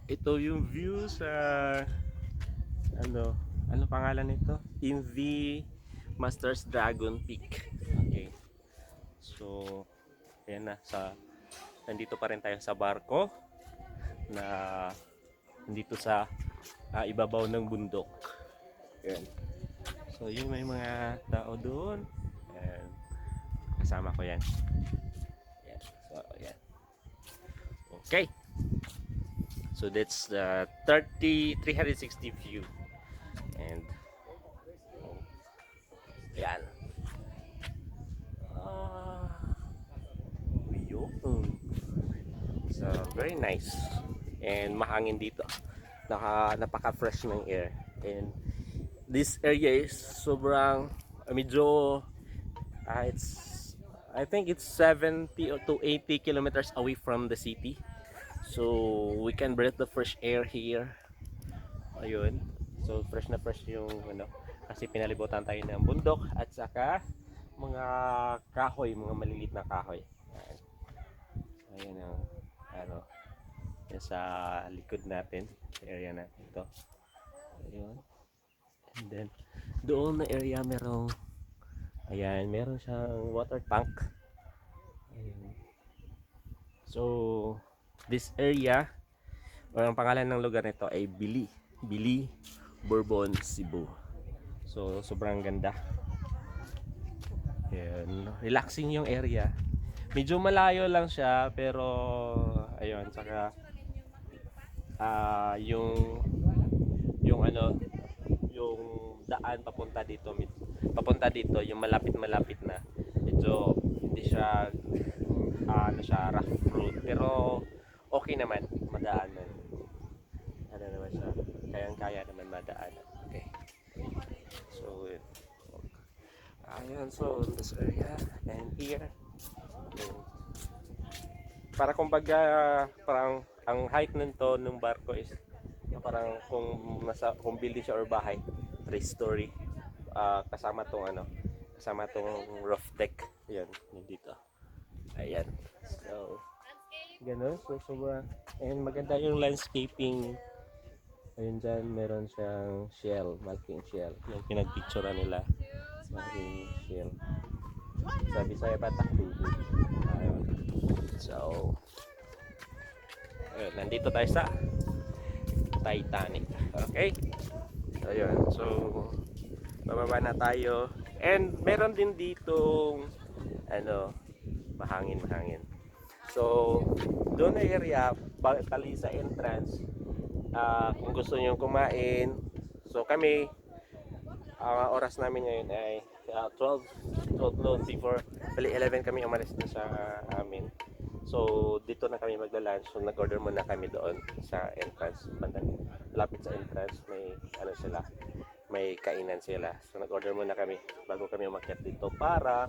Ito yung view sa ano pangalan nito? MV Masters Dragon Peak. Okay. So, ayan na nandito pa rin tayo sa barko na nandito sa ibabaw ng bundok. Ayan. So, yung may mga tao doon. Ayan. Kasama ko yan. Ayan. So, ayan. Okay. So, that's the 360 view. And, oh, ayan. Yun. So, very nice. And mahangin dito. Napaka-fresh ng air. And this area is sobrang medyo it's I think it's 70 or to 80 kilometers away from the city. So we can breathe the fresh air here. Ayun. So fresh na fresh yung kasi pinalibutan tayo ng bundok at saka mga kahoy, mga maliliit na kahoy. Ayan. Ayun ang yan sa likod natin, area natin ito. Ayun. And then doon na area meron siyang water tank. Ayun. So this area or ang pangalan ng lugar nito ay Bili Bourbon, Cebu. So sobrang ganda. Ayun, relaxing yung area. Medyo malayo lang siya pero ayun, saka yung yung daan papunta dito yung malapit na medyo hindi siya rough road pero okay naman madaanan naman siya kayang-kaya naman madaanan. Okay, so ayun, so this area and here para kumbaga parang ang height nito ng barko is parang kung building siya or bahay 3-story kasama tong roof deck yan dito. Ayan, so ganun, so sobrang and maganda yung landscaping. Ayun dyan meron siyang malaking shell yung pinagpicturean nila, malaking shell sabi sa Batak Baby. Ayun, so ayun, nandito tayo sa Titanic. Okay, ayun, so bababa na tayo and meron din ditong mahangin. So doon na area bali sa entrance, kung gusto niyo kumain. So kami oras namin ngayon ay 12 noon, before bali 11 kami umalis na sa amin. So dito na kami magla-lunch. So nag-order muna kami doon sa entrance, lapit sa entrance may kainan sila. So nag-order muna kami bago kami umakyat dito para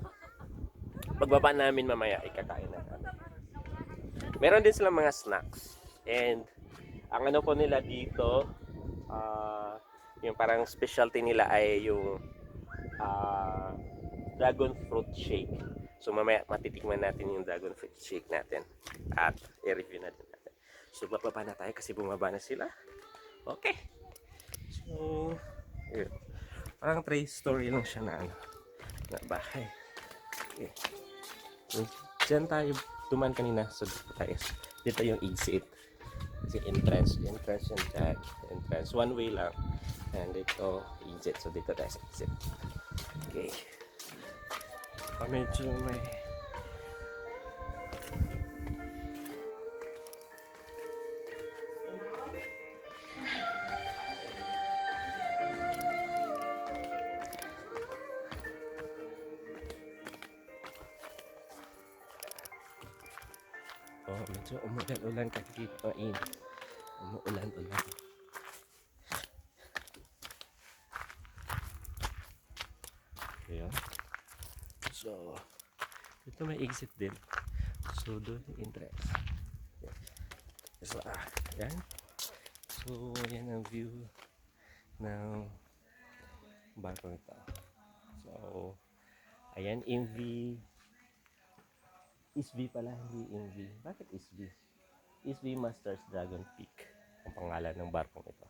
pagbaba namin mamaya ikakain na kami. Meron din silang mga snacks and ang po nila dito, yung parang specialty nila ay yung dragon fruit shake. So mamaya matitikman natin yung dragon fruit shake natin at i-review natin natin. So bababa na tayo kasi bumaba na sila. Okay. So yun. Parang 3-story lang siya na bahay. Okay. So, dyan tayo duman kanina. So dito yung exit. Kasi entrance yan dyan. Entrance one way lang. And dito exit. So dito tayo sa exit. Okay. Medyo may medyo umulan-ulan kasi dito. Umuulan-ulan. Ayan. So ito may exit din. So doon yung entrance. So yan. So yan ang view ng barko nito. So ayan, Isv pala, hindi MV. Bakit Isv? Isv Masters Dragon Peak ang pangalan ng barkong ito.